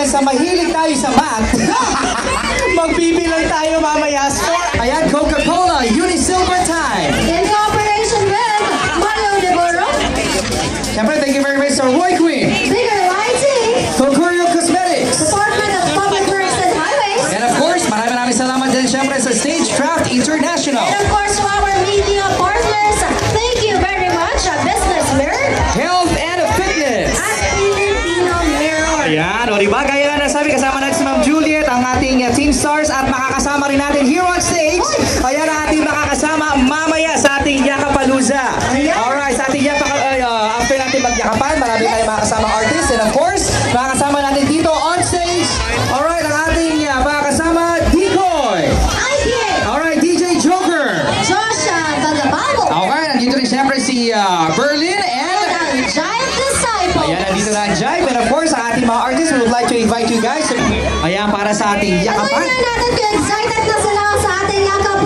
dahil sa mahilig tayo sa math, magbibilang tayo mamaya. Ayan, Coca-Cola, Unisilver time. In cooperation with Mario De Boro, Siyempre, thank you very much, Sir Roy Queen. Bigger Lighting, Cocurio Cosmetics. Department of Public Works and Highways, And of course, maraming salamat din siyempre sa Stagecraft International. and of course to our media partners. Thank you very much, Business Mirror Health and Fitness. at Filipino Mirror. Ayan, o diba? Gaya na nasabi, kasama natin si Ma'am Juliet, ang ating Team Stars, at makakasama rin natin here on stage. Ayan ang ating makakasama mamaya sa ating Yakapalooza. Alright, sa ating after natin magyakapan, marami tayong makakasama artists. And of course, makakasama natin dito on stage. Alright, ang ating makakasama Decoy. IPA, Alright, DJ Joker. Joshua Vagabago, Okay, nandito rin siyempre si Berlin and... ang Giant Disciple. Ayan, nandito na ang Jive. And of course, ang ating mga artists, we would like to invite you guys. Ayan, para sa ating Alam yakapan. na natin kung excited na sila sa ating Yakap